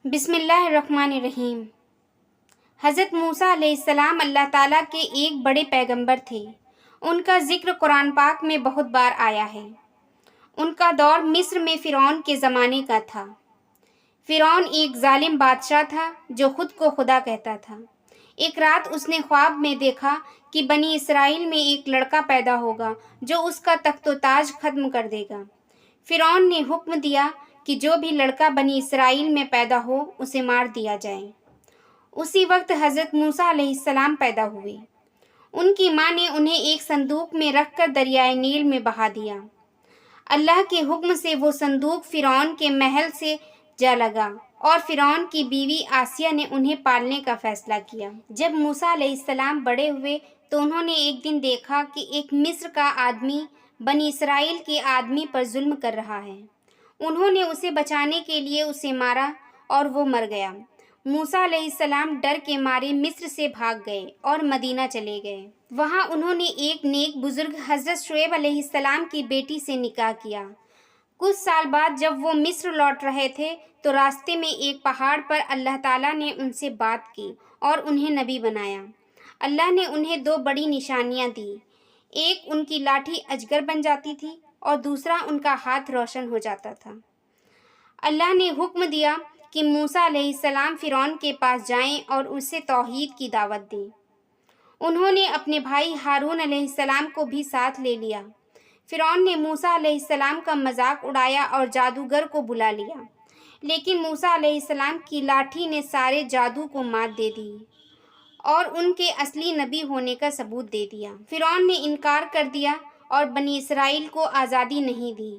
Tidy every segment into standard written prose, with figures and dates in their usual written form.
بسم اللہ الرحمن الرحیم۔ حضرت موسیٰ علیہ السلام اللہ تعالیٰ کے ایک بڑے پیغمبر تھے۔ ان کا ذکر قرآن پاک میں بہت بار آیا ہے۔ ان کا دور مصر میں فرعون کے زمانے کا تھا۔ فرعون ایک ظالم بادشاہ تھا جو خود کو خدا کہتا تھا۔ ایک رات اس نے خواب میں دیکھا کہ بنی اسرائیل میں ایک لڑکا پیدا ہوگا جو اس کا تخت و تاج ختم کر دے گا۔ فرعون نے حکم دیا کہ جو بھی لڑکا بنی اسرائیل میں پیدا ہو اسے مار دیا جائے۔ اسی وقت حضرت موسیٰ علیہ السلام پیدا ہوئے۔ ان کی ماں نے انہیں ایک صندوق میں رکھ کر دریائے نیل میں بہا دیا۔ اللہ کے حکم سے وہ صندوق فرعون کے محل سے جا لگا اور فرعون کی بیوی آسیہ نے انہیں پالنے کا فیصلہ کیا۔ جب موسیٰ علیہ السلام بڑے ہوئے تو انہوں نے ایک دن دیکھا کہ ایک مصر کا آدمی بنی اسرائیل کے آدمی پر ظلم کر رہا ہے۔ انہوں نے اسے بچانے کے لیے اسے مارا اور وہ مر گیا۔ موسیٰ علیہ السلام ڈر کے مارے مصر سے بھاگ گئے اور مدینہ چلے گئے۔ وہاں انہوں نے ایک نیک بزرگ حضرت شعیب علیہ السلام کی بیٹی سے نکاح کیا۔ کچھ سال بعد جب وہ مصر لوٹ رہے تھے تو راستے میں ایک پہاڑ پر اللہ تعالیٰ نے ان سے بات کی اور انہیں نبی بنایا۔ اللہ نے انہیں دو بڑی نشانیاں دیں، ایک ان کی لاٹھی اجگر بن جاتی تھی اور دوسرا ان کا ہاتھ روشن ہو جاتا تھا۔ اللہ نے حکم دیا کہ موسیٰ علیہ السلام فرعون کے پاس جائیں اور اسے توحید کی دعوت دیں۔ انہوں نے اپنے بھائی ہارون علیہ السلام کو بھی ساتھ لے لیا۔ فرعون نے موسیٰ علیہ السلام کا مذاق اڑایا اور جادوگر کو بلا لیا، لیکن موسیٰ علیہ السلام کی لاٹھی نے سارے جادو کو مات دے دی اور ان کے اصلی نبی ہونے کا ثبوت دے دیا۔ فرعون نے انکار کر دیا اور بنی اسرائیل کو آزادی نہیں دی۔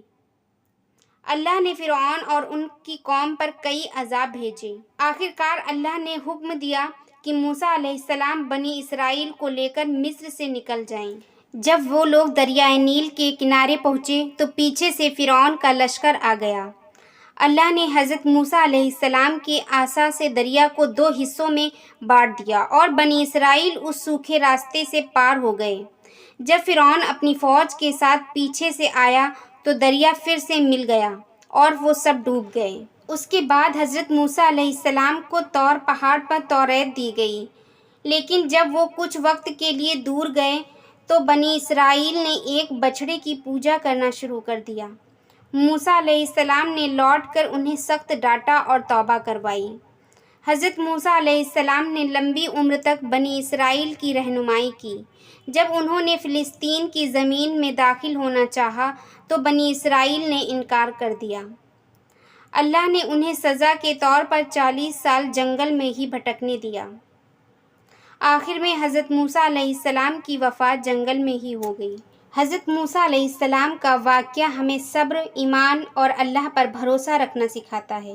اللہ نے فرعون اور ان کی قوم پر کئی عذاب بھیجے۔ آخرکار اللہ نے حکم دیا کہ موسیٰ علیہ السلام بنی اسرائیل کو لے کر مصر سے نکل جائیں۔ جب وہ لوگ دریائے نیل کے کنارے پہنچے تو پیچھے سے فرعون کا لشکر آ گیا۔ اللہ نے حضرت موسیٰ علیہ السلام کے عصا سے دریا کو دو حصوں میں بانٹ دیا اور بنی اسرائیل اس سوکھے راستے سے پار ہو گئے۔ جب فرعون اپنی فوج کے ساتھ پیچھے سے آیا تو دریا پھر سے مل گیا اور وہ سب ڈوب گئے۔ اس کے بعد حضرت موسیٰ علیہ السلام کو طور پہاڑ پر توریت دی گئی، لیکن جب وہ کچھ وقت کے لیے دور گئے تو بنی اسرائیل نے ایک بچھڑے کی پوجا کرنا شروع کر دیا۔ موسیٰ علیہ السلام نے لوٹ کر انہیں سخت ڈانٹا اور توبہ کروائی۔ حضرت موسیٰ علیہ السلام نے لمبی عمر تک بنی اسرائیل کی رہنمائی کی۔ جب انہوں نے فلسطین کی زمین میں داخل ہونا چاہا تو بنی اسرائیل نے انکار کر دیا۔ اللہ نے انہیں سزا کے طور پر 40 سال جنگل میں ہی بھٹکنے دیا۔ آخر میں حضرت موسیٰ علیہ السلام کی وفات جنگل میں ہی ہو گئی۔ حضرت موسیٰ علیہ السلام کا واقعہ ہمیں صبر، ایمان اور اللہ پر بھروسہ رکھنا سکھاتا ہے،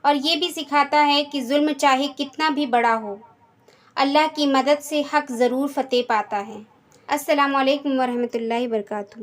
اور یہ بھی سکھاتا ہے کہ ظلم چاہے کتنا بھی بڑا ہو، اللہ کی مدد سے حق ضرور فتح پاتا ہے۔ السلام علیکم ورحمۃ اللہ وبرکاتہ۔